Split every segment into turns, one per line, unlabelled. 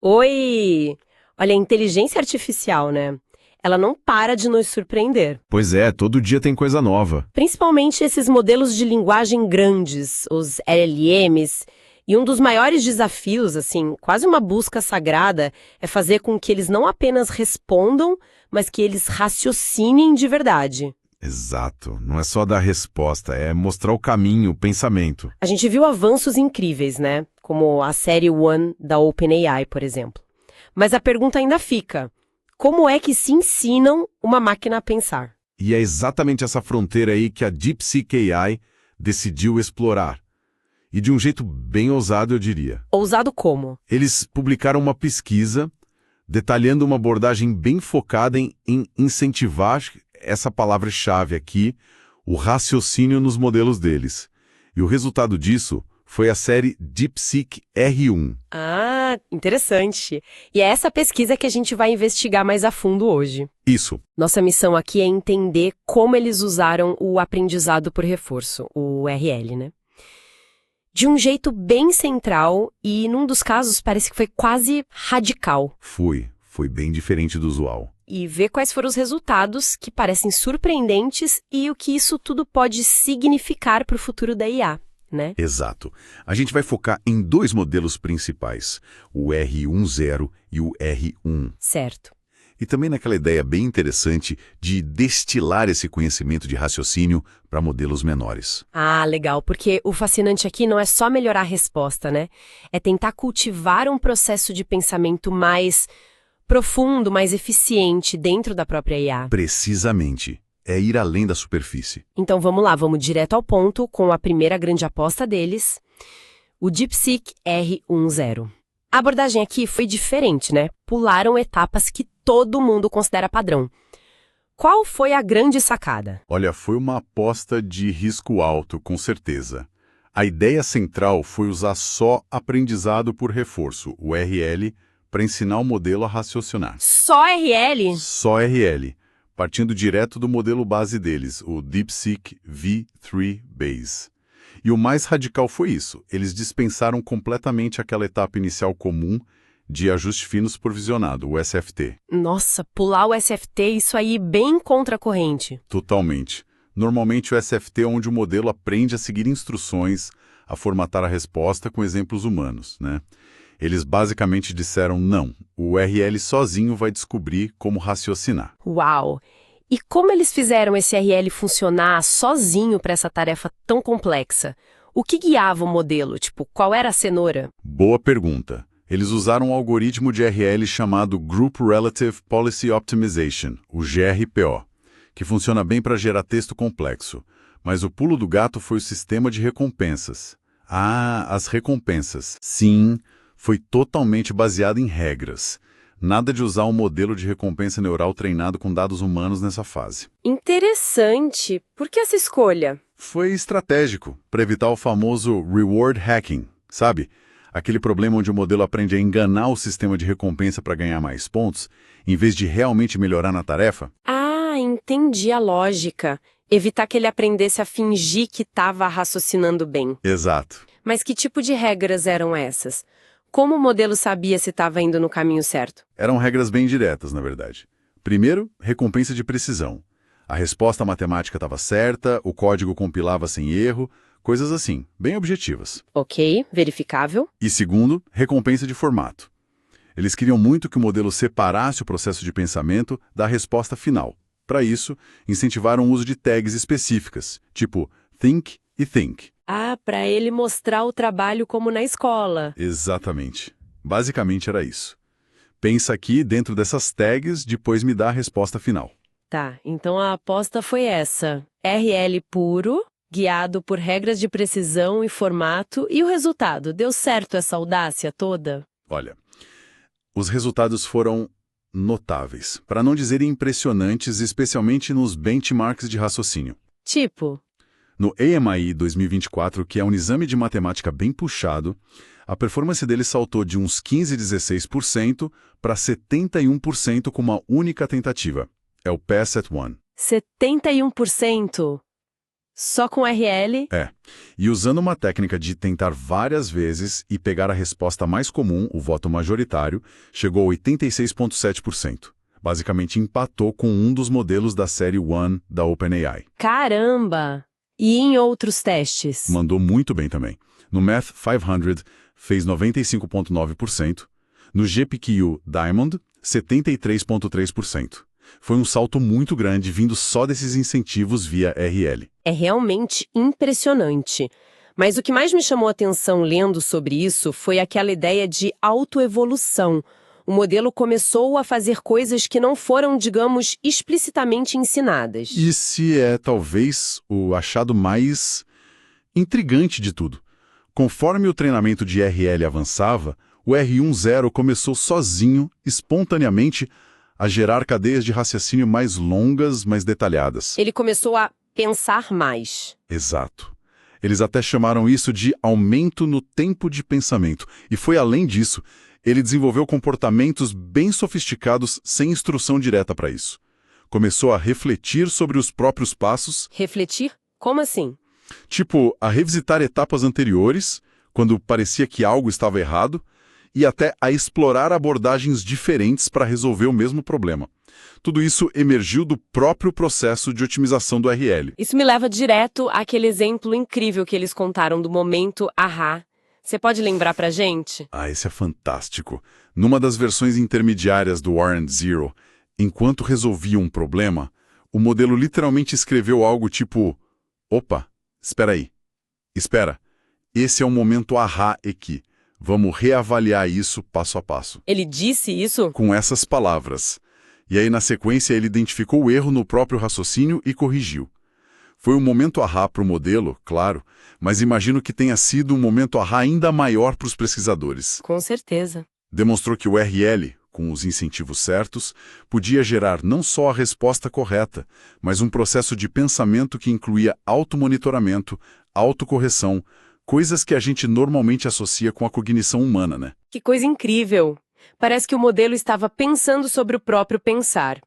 Oi! Olha, a inteligência artificial, né? Ela não para de nos surpreender.
Pois é, todo dia tem coisa nova.
Principalmente esses modelos de linguagem grandes, os LLMs. E um dos maiores desafios, assim, quase uma busca sagrada, é fazer com que eles não apenas respondam, mas que eles raciocinem de verdade.
Exato. Não é só dar resposta, é mostrar o caminho, o pensamento.
A gente viu avanços incríveis, né? Como a série One da OpenAI, por exemplo. Mas a pergunta ainda fica: como é que se ensinam uma máquina a pensar?
E é exatamente essa fronteira aí que a DeepSeek AI decidiu explorar. E de um jeito bem ousado, eu diria.
Ousado como?
Eles publicaram uma pesquisa detalhando uma abordagem bem focada em incentivar essa palavra-chave aqui, o raciocínio nos modelos deles. E o resultado disso foi a série DeepSeek R1.
Ah, interessante. E é essa pesquisa que a gente vai investigar mais a fundo hoje.
Isso.
Nossa missão aqui é entender como eles usaram o aprendizado por reforço, o RL, né? De um jeito bem central e, num dos casos, parece que foi quase radical.
Foi bem diferente do usual.
E ver quais foram os resultados que parecem surpreendentes e o que isso tudo pode significar para o futuro da IA, né?
Exato. A gente vai focar em dois modelos principais, o R10 e o R1.
Certo.
E também naquela ideia bem interessante de destilar esse conhecimento de raciocínio para modelos menores.
Ah, legal, porque o fascinante aqui não é só melhorar a resposta, né? É tentar cultivar um processo de pensamento mais profundo, mais eficiente dentro da própria IA.
Precisamente. É ir além da superfície.
Então vamos lá, vamos direto ao ponto com a primeira grande aposta deles, o DeepSeek R10. A abordagem aqui foi diferente, né? Pularam etapas que todo mundo considera padrão. Qual foi a grande sacada?
Olha, foi uma aposta de risco alto, com certeza. A ideia central foi usar só aprendizado por reforço, o RL, para ensinar o modelo a raciocinar.
Só RL?
Só RL, partindo direto do modelo base deles, o DeepSeek V3 Base. E o mais radical foi isso, eles dispensaram completamente aquela etapa inicial comum de ajuste fino supervisionado, o SFT.
Nossa, pular o SFT, isso aí bem contra a corrente.
Totalmente. Normalmente o SFT é onde o modelo aprende a seguir instruções, a formatar a resposta com exemplos humanos, né? Eles basicamente disseram não, o RL sozinho vai descobrir como raciocinar.
Uau! E como eles fizeram esse RL funcionar sozinho para essa tarefa tão complexa? O que guiava o modelo? Tipo, qual era a cenoura?
Boa pergunta. Eles usaram um algoritmo de RL chamado Group Relative Policy Optimization, o GRPO, que funciona bem para gerar texto complexo. Mas o pulo do gato foi o sistema de recompensas. Ah, as recompensas. Sim, foi totalmente baseado em regras. Nada de usar um modelo de recompensa neural treinado com dados humanos nessa fase.
Interessante. Por que essa escolha?
Foi estratégico, para evitar o famoso reward hacking, sabe? Aquele problema onde o modelo aprende a enganar o sistema de recompensa para ganhar mais pontos, em vez de realmente melhorar na tarefa.
Ah, entendi a lógica. Evitar que ele aprendesse a fingir que estava raciocinando bem.
Exato.
Mas que tipo de regras eram essas? Como o modelo sabia se estava indo no caminho certo?
Eram regras bem diretas, na verdade. Primeiro, recompensa de precisão. A resposta matemática estava certa, o código compilava sem erro, coisas assim, bem objetivas.
Ok, verificável.
E segundo, recompensa de formato. Eles queriam muito que o modelo separasse o processo de pensamento da resposta final. Para isso, incentivaram o uso de tags específicas, tipo think e think.
Ah, para ele mostrar o trabalho como na escola.
Exatamente. Basicamente era isso. Pensa aqui dentro dessas tags, depois me dá a resposta final.
Tá, então a aposta foi essa. RL puro, guiado por regras de precisão e formato, e o resultado? Deu certo essa audácia toda?
Olha, os resultados foram notáveis, para não dizer impressionantes, especialmente nos benchmarks de raciocínio.
Tipo,
No AMI 2024, que é um exame de matemática bem puxado, a performance dele saltou de uns 15-16% para 71% com uma única tentativa. É o Pass at One.
71%. Só com RL?
E usando uma técnica de tentar várias vezes e pegar a resposta mais comum, o voto majoritário, chegou a 86,7%. Basicamente empatou com um dos modelos da série One da OpenAI.
Caramba! E em outros testes?
Mandou muito bem também. No Math 500, fez 95,9%. No GPQ Diamond, 73,3%. Foi um salto muito grande vindo só desses incentivos via RL.
É realmente impressionante. Mas o que mais me chamou a atenção lendo sobre isso foi aquela ideia de autoevolução. O modelo começou a fazer coisas que não foram, digamos, explicitamente ensinadas.
Esse é, talvez, o achado mais intrigante de tudo. Conforme o treinamento de RL avançava, o R10 começou sozinho, espontaneamente, a gerar cadeias de raciocínio mais longas, mais detalhadas.
Ele começou a pensar mais.
Exato. Eles até chamaram isso de aumento no tempo de pensamento. E foi além disso, ele desenvolveu comportamentos bem sofisticados sem instrução direta para isso. Começou a refletir sobre os próprios passos.
Refletir? Como assim?
Tipo, a revisitar etapas anteriores, quando parecia que algo estava errado, e até a explorar abordagens diferentes para resolver o mesmo problema. Tudo isso emergiu do próprio processo de otimização do RL.
Isso me leva direto àquele exemplo incrível que eles contaram do momento ahá. Você pode lembrar pra gente?
Esse é fantástico. Numa das versões intermediárias do Warrant Zero, enquanto resolvia um problema, o modelo literalmente escreveu algo tipo: opa, espera aí. Espera, esse é o momento ahá aqui. Vamos reavaliar isso passo a passo.
Ele disse isso?
Com essas palavras. E aí, na sequência, ele identificou o erro no próprio raciocínio e corrigiu. Foi um momento ahá para o modelo, claro, mas imagino que tenha sido um momento ahá ainda maior para os pesquisadores.
Com certeza.
Demonstrou que o RL, com os incentivos certos, podia gerar não só a resposta correta, mas um processo de pensamento que incluía automonitoramento, autocorreção, coisas que a gente normalmente associa com a cognição humana, né?
Que coisa incrível! Parece que o modelo estava pensando sobre o próprio pensar.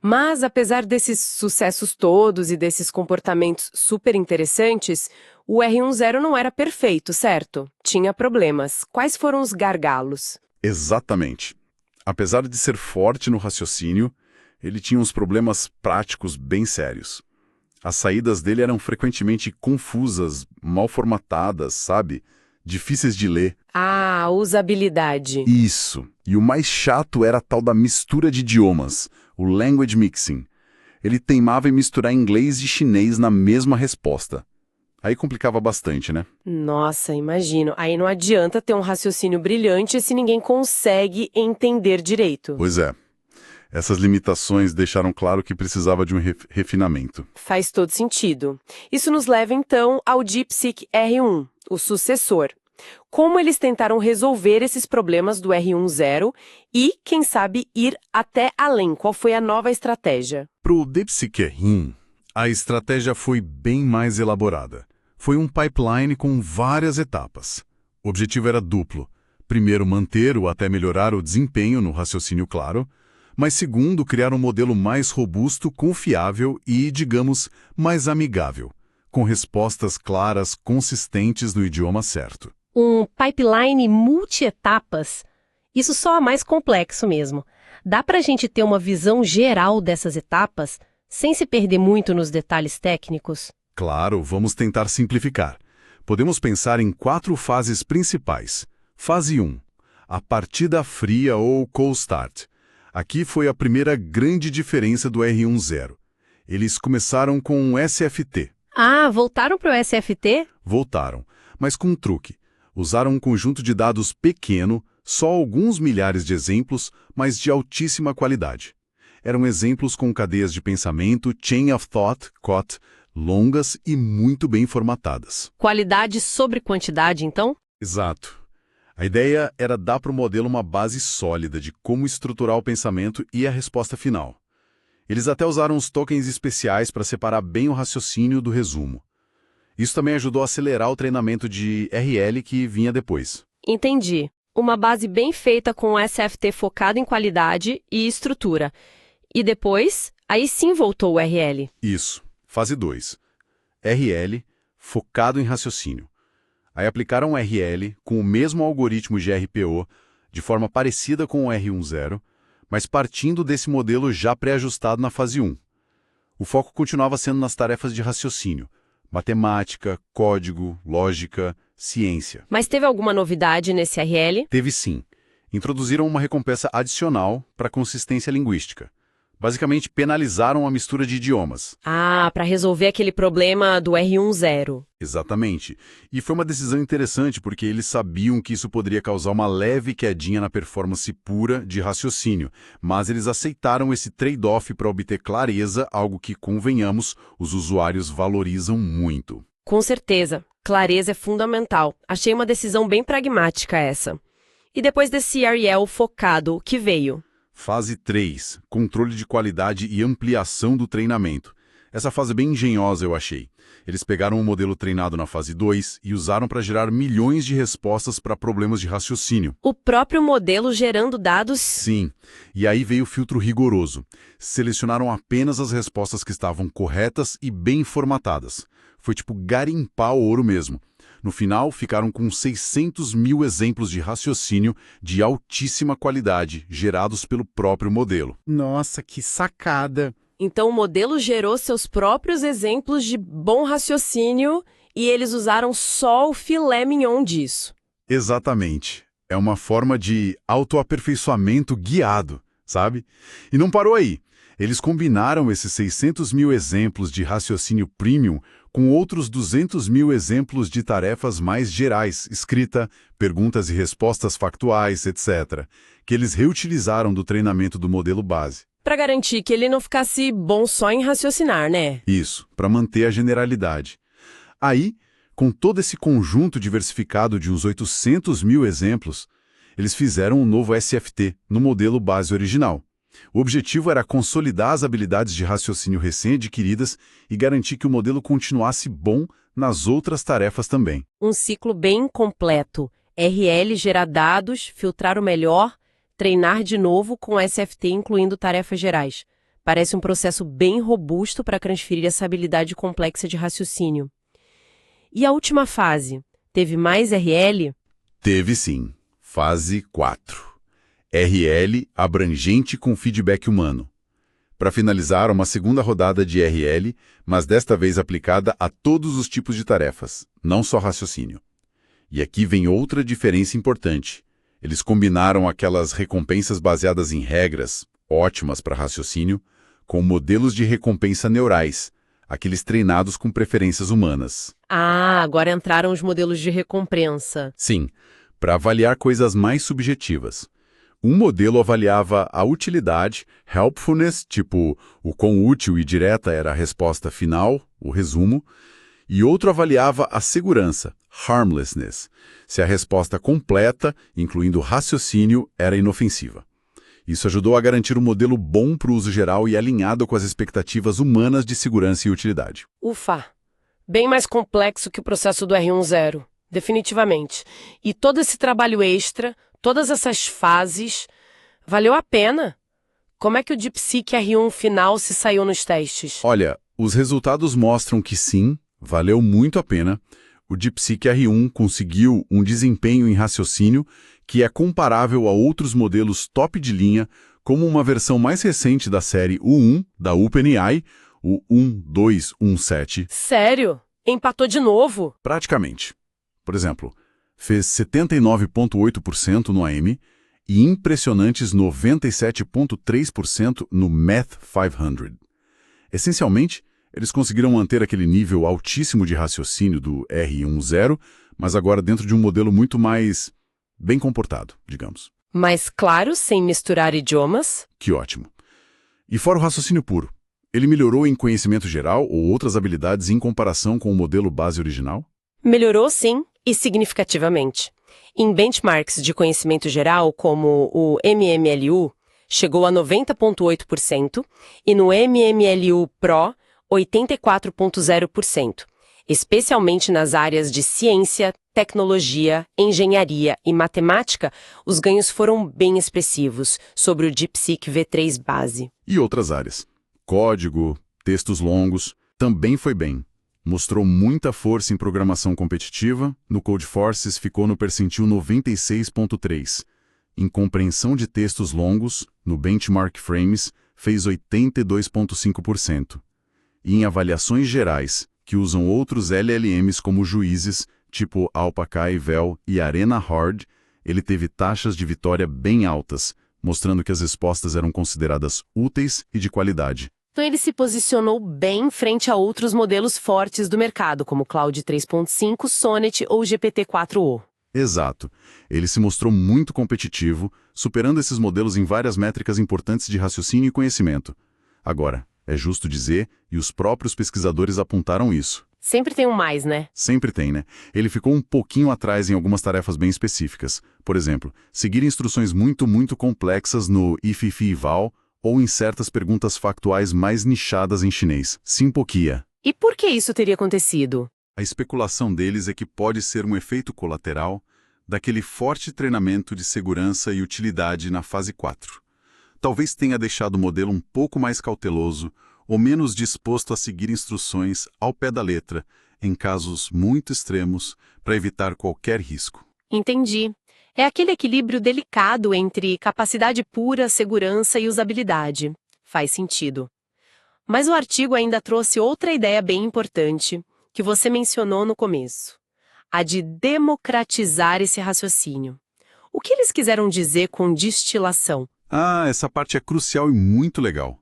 Mas, apesar desses sucessos todos e desses comportamentos super interessantes, o R10 não era perfeito, certo? Tinha problemas. Quais foram os gargalos?
Exatamente. Apesar de ser forte no raciocínio, ele tinha uns problemas práticos bem sérios. As saídas dele eram frequentemente confusas, mal formatadas, sabe? Difíceis de ler.
Ah, usabilidade.
Isso. E o mais chato era a tal da mistura de idiomas, o language mixing. Ele teimava em misturar inglês e chinês na mesma resposta. Aí complicava bastante, né?
Nossa, imagino. Aí não adianta ter um raciocínio brilhante se ninguém consegue entender direito.
Pois é. Essas limitações deixaram claro que precisava de um refinamento.
Faz todo sentido. Isso nos leva, então, ao DeepSeek R1, o sucessor. Como eles tentaram resolver esses problemas do R10 e, quem sabe, ir até além? Qual foi a nova estratégia?
Para o DeepSeek R1, a estratégia foi bem mais elaborada. Foi um pipeline com várias etapas. O objetivo era duplo. Primeiro, manter ou até melhorar o desempenho no raciocínio claro, mas segundo, criar um modelo mais robusto, confiável e, digamos, mais amigável, com respostas claras, consistentes no idioma certo.
Um pipeline multi-etapas? Isso só é mais complexo mesmo. Dá para a gente ter uma visão geral dessas etapas, sem se perder muito nos detalhes técnicos?
Claro, vamos tentar simplificar. Podemos pensar em 4 fases principais. Fase 1, a partida fria ou cold start. Aqui foi a primeira grande diferença do R10. Eles começaram com um SFT.
Ah, voltaram para o SFT?
Voltaram, mas com um truque. Usaram um conjunto de dados pequeno, só alguns milhares de exemplos, mas de altíssima qualidade. Eram exemplos com cadeias de pensamento, chain of thought, COT, longas e muito bem formatadas.
Qualidade sobre quantidade, então?
Exato. A ideia era dar para o modelo uma base sólida de como estruturar o pensamento e a resposta final. Eles até usaram os tokens especiais para separar bem o raciocínio do resumo. Isso também ajudou a acelerar o treinamento de RL que vinha depois.
Entendi. Uma base bem feita com SFT focado em qualidade e estrutura. E depois, aí sim voltou o RL.
Isso. Fase 2. RL, focado em raciocínio. Aí aplicaram o RL com o mesmo algoritmo GRPO, de forma parecida com o R10, mas partindo desse modelo já pré-ajustado na fase 1. O foco continuava sendo nas tarefas de raciocínio, matemática, código, lógica, ciência.
Mas teve alguma novidade nesse RL?
Teve sim. Introduziram uma recompensa adicional para consistência linguística. Basicamente, penalizaram a mistura de idiomas.
Ah, para resolver aquele problema do R10.
Exatamente. E foi uma decisão interessante porque eles sabiam que isso poderia causar uma leve quedinha na performance pura de raciocínio, mas eles aceitaram esse trade-off para obter clareza, algo que, convenhamos, os usuários valorizam muito.
Com certeza. Clareza é fundamental. Achei uma decisão bem pragmática essa. E depois desse RL focado, o que veio?
Fase 3, controle de qualidade e ampliação do treinamento. Essa fase é bem engenhosa, eu achei. Eles pegaram o modelo treinado na fase 2 e usaram para gerar milhões de respostas para problemas de raciocínio.
O próprio modelo gerando dados?
Sim, e aí veio o filtro rigoroso. Selecionaram apenas as respostas que estavam corretas e bem formatadas. Foi tipo garimpar o ouro mesmo. No final, ficaram com 600 mil exemplos de raciocínio de altíssima qualidade, gerados pelo próprio modelo.
Nossa, que sacada!
Então o modelo gerou seus próprios exemplos de bom raciocínio e eles usaram só o filé mignon disso.
Exatamente. É uma forma de autoaperfeiçoamento guiado, sabe? E não parou aí. Eles combinaram esses 600 mil exemplos de raciocínio premium com outros 200 mil exemplos de tarefas mais gerais, escrita, perguntas e respostas factuais, etc., que eles reutilizaram do treinamento do modelo base.
Para garantir que ele não ficasse bom só em raciocinar, né?
Isso, para manter a generalidade. Aí, com todo esse conjunto diversificado de uns 800 mil exemplos, eles fizeram um novo SFT no modelo base original. O objetivo era consolidar as habilidades de raciocínio recém-adquiridas e garantir que o modelo continuasse bom nas outras tarefas também.
Um ciclo bem completo. RL gerar dados, filtrar o melhor, treinar de novo com SFT incluindo tarefas gerais. Parece um processo bem robusto para transferir essa habilidade complexa de raciocínio. E a última fase? Teve mais RL?
Teve sim. Fase 4. RL abrangente com feedback humano. Para finalizar, uma segunda rodada de RL, mas desta vez aplicada a todos os tipos de tarefas, não só raciocínio. E aqui vem outra diferença importante. Eles combinaram aquelas recompensas baseadas em regras, ótimas para raciocínio, com modelos de recompensa neurais, aqueles treinados com preferências humanas.
Ah, agora entraram os modelos de recompensa.
Sim, para avaliar coisas mais subjetivas. Um modelo avaliava a utilidade, helpfulness, tipo o quão útil e direta era a resposta final, o resumo, e outro avaliava a segurança, harmlessness, se a resposta completa, incluindo raciocínio, era inofensiva. Isso ajudou a garantir um modelo bom para o uso geral e alinhado com as expectativas humanas de segurança e utilidade.
Ufa! Bem mais complexo que o processo do R10, definitivamente. E todo esse trabalho extra, todas essas fases, valeu a pena? Como é que o DeepSeek R1 final se saiu nos testes?
Olha, os resultados mostram que sim, valeu muito a pena. O DeepSeek R1 conseguiu um desempenho em raciocínio que é comparável a outros modelos top de linha, como uma versão mais recente da série U1 da OpenAI, o 1217.
Sério? Empatou de novo?
Praticamente. Por exemplo, fez 79,8% no AM e impressionantes 97,3% no Math 500. Essencialmente, eles conseguiram manter aquele nível altíssimo de raciocínio do R10, mas agora dentro de um modelo muito mais bem comportado, digamos.
Mas claro, sem misturar idiomas.
Que ótimo. E fora o raciocínio puro, ele melhorou em conhecimento geral ou outras habilidades em comparação com o modelo base original?
Melhorou sim, e significativamente. Em benchmarks de conhecimento geral, como o MMLU, chegou a 90,8% e no MMLU Pro, 84,0%, especialmente nas áreas de ciência, tecnologia, engenharia e matemática, os ganhos foram bem expressivos sobre o DeepSeek V3 base.
E outras áreas. Código, textos longos, também foi bem. Mostrou muita força em programação competitiva, no Codeforces ficou no percentil 96.3. Em compreensão de textos longos, no Benchmark Frames, fez 82,5%. E em avaliações gerais, que usam outros LLMs como juízes, tipo Alpaca Eval e Arena Hard, ele teve taxas de vitória bem altas, mostrando que as respostas eram consideradas úteis e de qualidade.
Então ele se posicionou bem frente a outros modelos fortes do mercado, como Claude 3.5, Sonnet ou GPT-4o.
Exato. Ele se mostrou muito competitivo, superando esses modelos em várias métricas importantes de raciocínio e conhecimento. Agora, é justo dizer, e os próprios pesquisadores apontaram isso.
Sempre tem um mais, né?
Sempre tem, né? Ele ficou um pouquinho atrás em algumas tarefas bem específicas. Por exemplo, seguir instruções muito complexas no if-if-eval ou em certas perguntas factuais mais nichadas em chinês. Simpoquia.
E por que isso teria acontecido?
A especulação deles é que pode ser um efeito colateral daquele forte treinamento de segurança e utilidade na fase 4. Talvez tenha deixado o modelo um pouco mais cauteloso ou menos disposto a seguir instruções ao pé da letra, em casos muito extremos, para evitar qualquer risco.
Entendi. É aquele equilíbrio delicado entre capacidade pura, segurança e usabilidade. Faz sentido. Mas o artigo ainda trouxe outra ideia bem importante, que você mencionou no começo. A de democratizar esse raciocínio. O que eles quiseram dizer com destilação?
Ah, essa parte é crucial e muito legal.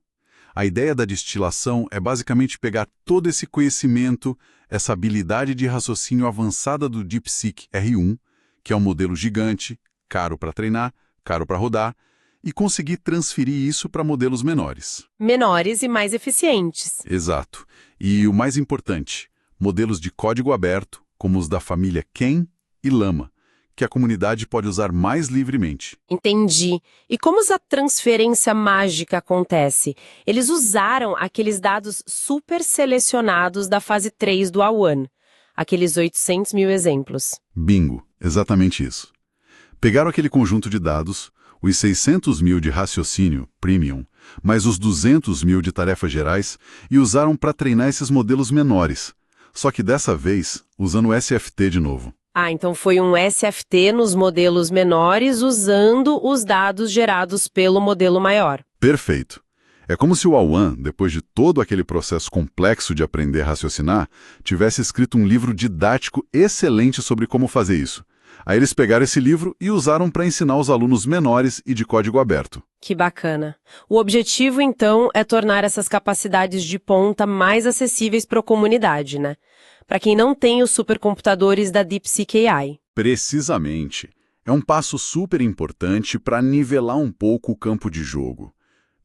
A ideia da destilação é basicamente pegar todo esse conhecimento, essa habilidade de raciocínio avançada do DeepSeek R1, que é um modelo gigante, caro para treinar, caro para rodar, e conseguir transferir isso para modelos menores.
Menores e mais eficientes.
Exato. E o mais importante, modelos de código aberto, como os da família Ken e Llama, que a comunidade pode usar mais livremente.
Entendi. E como essa transferência mágica acontece? Eles usaram aqueles dados super selecionados da fase 3 do A1, aqueles 800 mil exemplos.
Bingo, exatamente isso. Pegaram aquele conjunto de dados, os 600 mil de raciocínio, premium, mais os 200 mil de tarefas gerais, e usaram para treinar esses modelos menores. Só que dessa vez, usando o SFT de novo.
Ah, então foi um SFT nos modelos menores usando os dados gerados pelo modelo maior.
Perfeito. É como se o A1, depois de todo aquele processo complexo de aprender a raciocinar, tivesse escrito um livro didático excelente sobre como fazer isso. Aí eles pegaram esse livro e usaram para ensinar os alunos menores e de código aberto.
Que bacana. O objetivo, então, é tornar essas capacidades de ponta mais acessíveis para a comunidade, né? Para quem não tem os supercomputadores da DeepSeek AI.
Precisamente. É um passo super importante para nivelar um pouco o campo de jogo.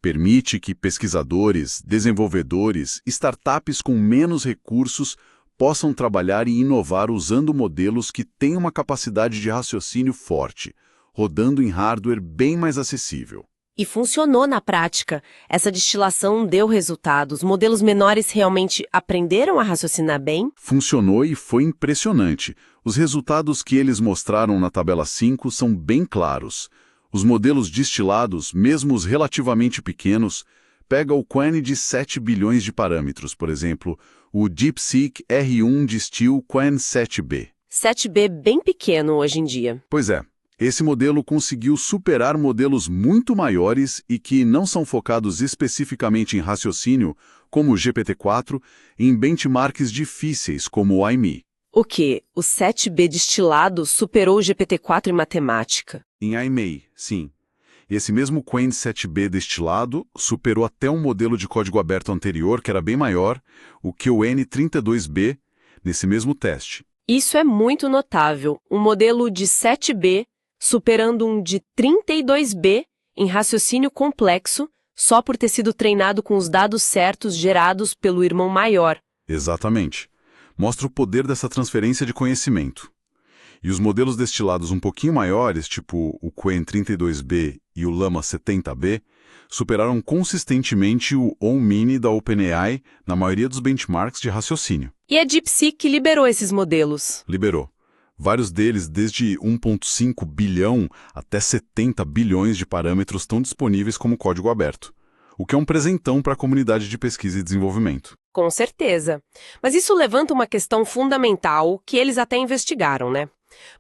Permite que pesquisadores, desenvolvedores, startups com menos recursos possam trabalhar e inovar usando modelos que têm uma capacidade de raciocínio forte, rodando em hardware bem mais acessível.
E funcionou na prática. Essa destilação deu resultados. Modelos menores realmente aprenderam a raciocinar bem?
Funcionou e foi impressionante. Os resultados que eles mostraram na tabela 5 são bem claros. Os modelos destilados, mesmo os relativamente pequenos, pegam o Qwen de 7 bilhões de parâmetros, por exemplo, o DeepSeek R1 Distill Qwen 7B.
7B bem pequeno hoje em dia.
Pois é. Esse modelo conseguiu superar modelos muito maiores e que não são focados especificamente em raciocínio, como o GPT-4, em benchmarks difíceis, como o IME.
O quê? O 7B destilado superou o GPT-4 em matemática?
Em IME, sim. Esse mesmo Qwen 7B destilado superou até um modelo de código aberto anterior, que era bem maior, o Qwen32B, nesse mesmo teste.
Isso é muito notável. Um modelo de 7B superando um de 32B em raciocínio complexo, só por ter sido treinado com os dados certos gerados pelo irmão maior.
Exatamente. Mostra o poder dessa transferência de conhecimento. E os modelos destilados um pouquinho maiores, tipo o Qwen 32B e o Llama 70B, superaram consistentemente o OnMini da OpenAI na maioria dos benchmarks de raciocínio.
E a DeepSeek liberou esses modelos?
Liberou. Vários deles, desde 1,5 bilhão até 70 bilhões de parâmetros, estão disponíveis como código aberto, o que é um presentão para a comunidade de pesquisa e desenvolvimento.
Com certeza. Mas isso levanta uma questão fundamental que eles até investigaram, né?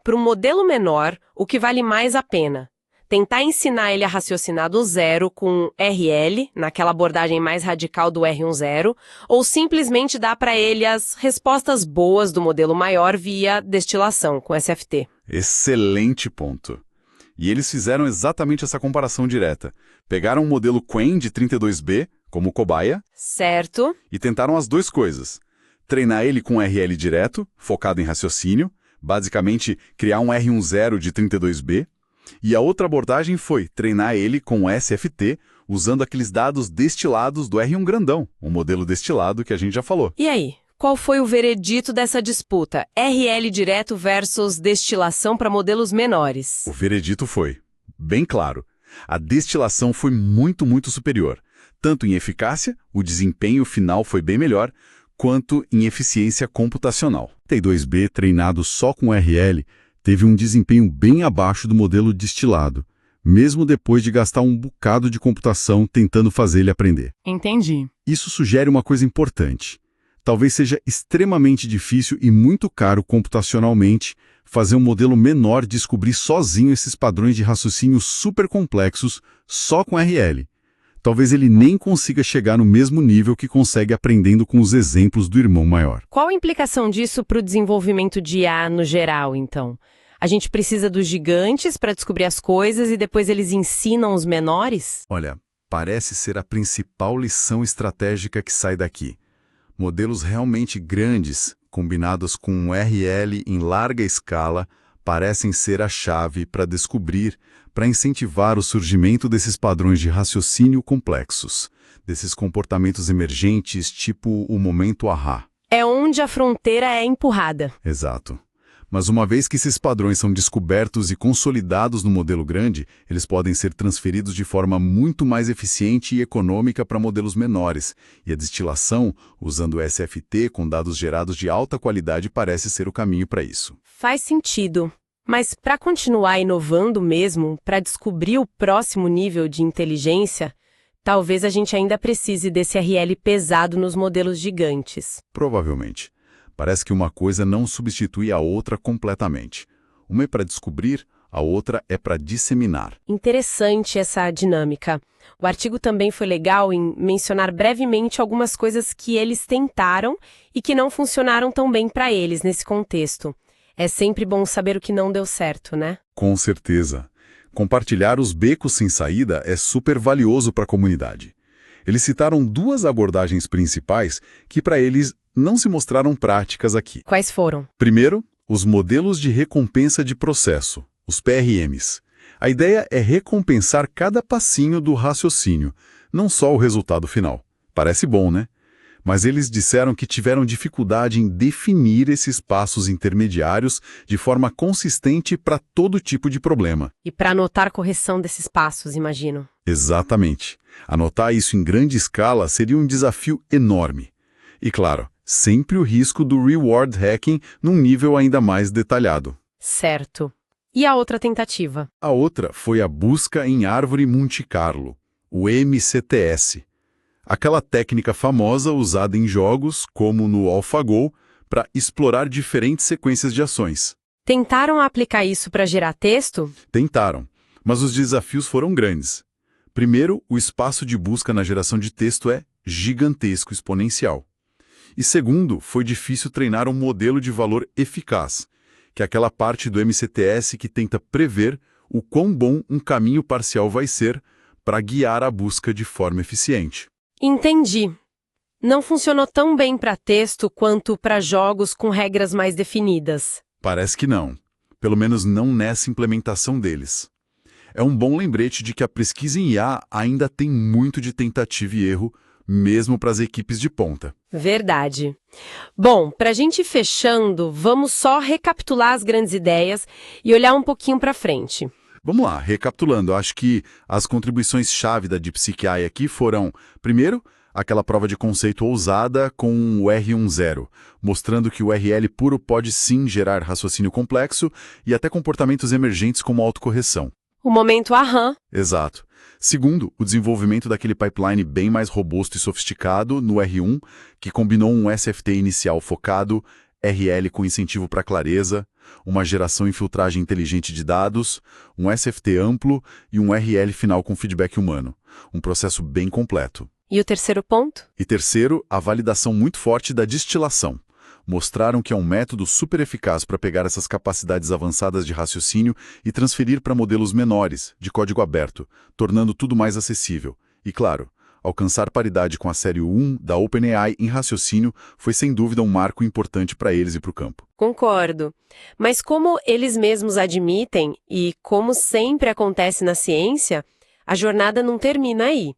Para um modelo menor, o que vale mais a pena? Tentar ensinar ele a raciocinar do zero com RL, naquela abordagem mais radical do R10, ou simplesmente dar para ele as respostas boas do modelo maior via destilação, com SFT?
Excelente ponto. E eles fizeram exatamente essa comparação direta. Pegaram o modelo Qwen de 32B, como cobaia,
Certo.
e tentaram as duas coisas. Treinar ele com RL direto, focado em raciocínio, basicamente criar um R10 de 32B, e a outra abordagem foi treinar ele com SFT, usando aqueles dados destilados do R1 grandão, o modelo destilado que a gente já falou.
E aí? Qual foi o veredito dessa disputa? RL direto versus destilação para modelos menores?
O veredito foi, bem claro, a destilação foi muito, muito superior. Tanto em eficácia, o desempenho final foi bem melhor, quanto em eficiência computacional. O T2B treinado só com RL teve um desempenho bem abaixo do modelo destilado, mesmo depois de gastar um bocado de computação tentando fazer ele aprender.
Entendi.
Isso sugere uma coisa importante. Talvez seja extremamente difícil e muito caro computacionalmente fazer um modelo menor descobrir sozinho esses padrões de raciocínio super complexos só com RL. Talvez ele nem consiga chegar no mesmo nível que consegue aprendendo com os exemplos do irmão maior.
Qual a implicação disso para o desenvolvimento de IA no geral, então? A gente precisa dos gigantes para descobrir as coisas e depois eles ensinam os menores?
Olha, parece ser a principal lição estratégica que sai daqui. Modelos realmente grandes, combinados com um RL em larga escala, parecem ser a chave para descobrir, para incentivar o surgimento desses padrões de raciocínio complexos, desses comportamentos emergentes tipo o momento ahá.
É onde a fronteira é empurrada.
Exato. Mas uma vez que esses padrões são descobertos e consolidados no modelo grande, eles podem ser transferidos de forma muito mais eficiente e econômica para modelos menores, e a destilação, usando o SFT com dados gerados de alta qualidade, parece ser o caminho para isso.
Faz sentido. Mas para continuar inovando mesmo, para descobrir o próximo nível de inteligência, talvez a gente ainda precise desse RL pesado nos modelos gigantes.
Provavelmente. Parece que uma coisa não substitui a outra completamente. Uma é para descobrir, a outra é para disseminar.
Interessante essa dinâmica. O artigo também foi legal em mencionar brevemente algumas coisas que eles tentaram e que não funcionaram tão bem para eles nesse contexto. É sempre bom saber o que não deu certo, né?
Com certeza. Compartilhar os becos sem saída é super valioso para a comunidade. Eles citaram duas abordagens principais que para eles não se mostraram práticas aqui.
Quais foram?
Primeiro, os modelos de recompensa de processo, os PRMs. A ideia é recompensar cada passinho do raciocínio, não só o resultado final. Parece bom, né? Mas eles disseram que tiveram dificuldade em definir esses passos intermediários de forma consistente para todo tipo de problema.
E para anotar correção desses passos, imagino.
Exatamente. Anotar isso em grande escala seria um desafio enorme. E claro, sempre o risco do reward hacking num nível ainda mais detalhado.
Certo. E a outra tentativa?
A outra foi a busca em árvore Monte Carlo, o MCTS. Aquela técnica famosa usada em jogos, como no AlphaGo, para explorar diferentes sequências de ações.
Tentaram aplicar isso para gerar texto?
Tentaram, mas os desafios foram grandes. Primeiro, o espaço de busca na geração de texto é gigantesco, exponencial. E segundo, foi difícil treinar um modelo de valor eficaz, que é aquela parte do MCTS que tenta prever o quão bom um caminho parcial vai ser para guiar a busca de forma eficiente.
Entendi. Não funcionou tão bem para texto quanto para jogos com regras mais definidas.
Parece que não. Pelo menos não nessa implementação deles. É um bom lembrete de que a pesquisa em IA ainda tem muito de tentativa e erro, mesmo para as equipes de ponta.
Verdade. Bom, para a gente ir fechando, vamos só recapitular as grandes ideias e olhar um pouquinho para frente.
Vamos lá, recapitulando, acho que as contribuições-chave da DeepSeek AI aqui foram, primeiro, aquela prova de conceito ousada com o R10, mostrando que o RL puro pode sim gerar raciocínio complexo e até comportamentos emergentes como autocorreção.
O momento aham.
Exato. Segundo, o desenvolvimento daquele pipeline bem mais robusto e sofisticado no R1, que combinou um SFT inicial focado, RL com incentivo para clareza, uma geração e filtragem inteligente de dados, um SFT amplo e um RL final com feedback humano. Um processo bem completo.
E o terceiro ponto?
E terceiro, a validação muito forte da destilação. Mostraram que é um método super eficaz para pegar essas capacidades avançadas de raciocínio e transferir para modelos menores, de código aberto, tornando tudo mais acessível. E claro, alcançar paridade com a série 1 da OpenAI em raciocínio foi sem dúvida um marco importante para eles e para o campo.
Concordo. Mas como eles mesmos admitem, e como sempre acontece na ciência, a jornada não termina aí.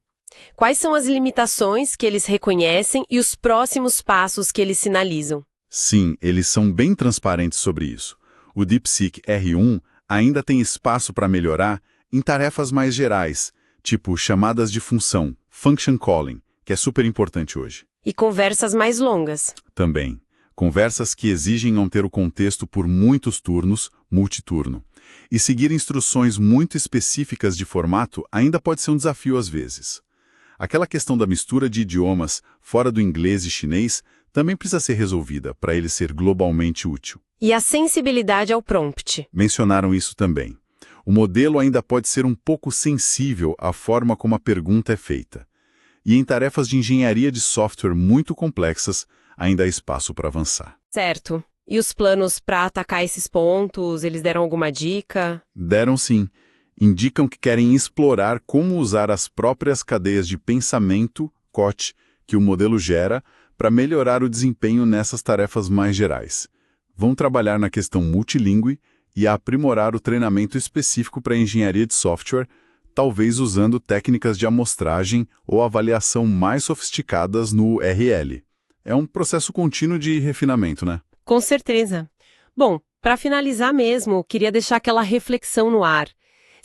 Quais são as limitações que eles reconhecem e os próximos passos que eles sinalizam?
Sim, eles são bem transparentes sobre isso. O DeepSeek R1 ainda tem espaço para melhorar em tarefas mais gerais, tipo chamadas de função, function calling, que é super importante hoje.
E conversas mais longas.
Também, conversas que exigem não ter o contexto por muitos turnos, multiturno. E seguir instruções muito específicas de formato ainda pode ser um desafio às vezes. Aquela questão da mistura de idiomas fora do inglês e chinês também precisa ser resolvida para ele ser globalmente útil.
E a sensibilidade ao prompt.
Mencionaram isso também. O modelo ainda pode ser um pouco sensível à forma como a pergunta é feita. E em tarefas de engenharia de software muito complexas, ainda há espaço para avançar.
Certo. E os planos para atacar esses pontos, eles deram alguma dica?
Deram sim. Indicam que querem explorar como usar as próprias cadeias de pensamento, COT, que o modelo gera, para melhorar o desempenho nessas tarefas mais gerais. Vão trabalhar na questão multilingüe e aprimorar o treinamento específico para engenharia de software, talvez usando técnicas de amostragem ou avaliação mais sofisticadas no RL. É um processo contínuo de refinamento, né?
Com certeza. Bom, para finalizar mesmo, queria deixar aquela reflexão no ar.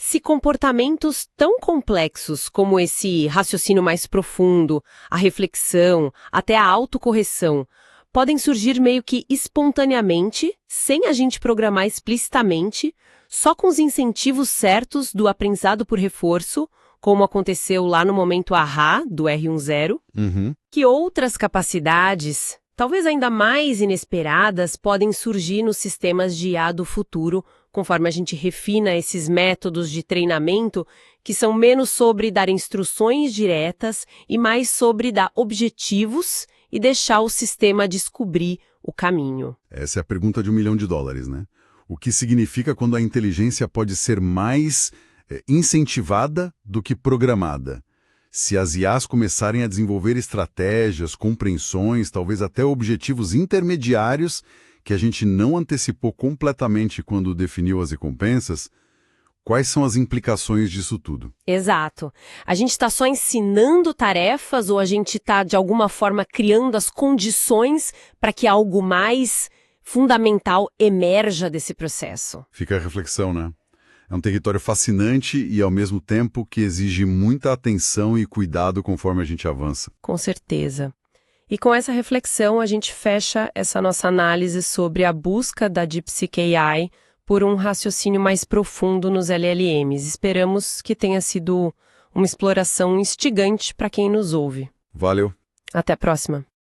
Se comportamentos tão complexos como esse raciocínio mais profundo, a reflexão, até a autocorreção, podem surgir meio que espontaneamente, sem a gente programar explicitamente, só com os incentivos certos do aprendizado por reforço, como aconteceu lá no momento ahá do R10, que outras capacidades, talvez ainda mais inesperadas, podem surgir nos sistemas de IA do futuro, conforme a gente refina esses métodos de treinamento que são menos sobre dar instruções diretas e mais sobre dar objetivos e deixar o sistema descobrir o caminho.
Essa é a pergunta de $1 milhão, né? O que significa quando a inteligência pode ser mais incentivada do que programada? Se as IAs começarem a desenvolver estratégias, compreensões, talvez até objetivos intermediários que a gente não antecipou completamente quando definiu as recompensas, quais são as implicações disso tudo?
Exato. A gente está só ensinando tarefas ou a gente está, de alguma forma, criando as condições para que algo mais fundamental emerja desse processo?
Fica a reflexão, né? É um território fascinante e, ao mesmo tempo, que exige muita atenção e cuidado conforme a gente avança.
Com certeza. E com essa reflexão, a gente fecha essa nossa análise sobre a busca da DeepSeek AI por um raciocínio mais profundo nos LLMs. Esperamos que tenha sido uma exploração instigante para quem nos ouve.
Valeu!
Até a próxima!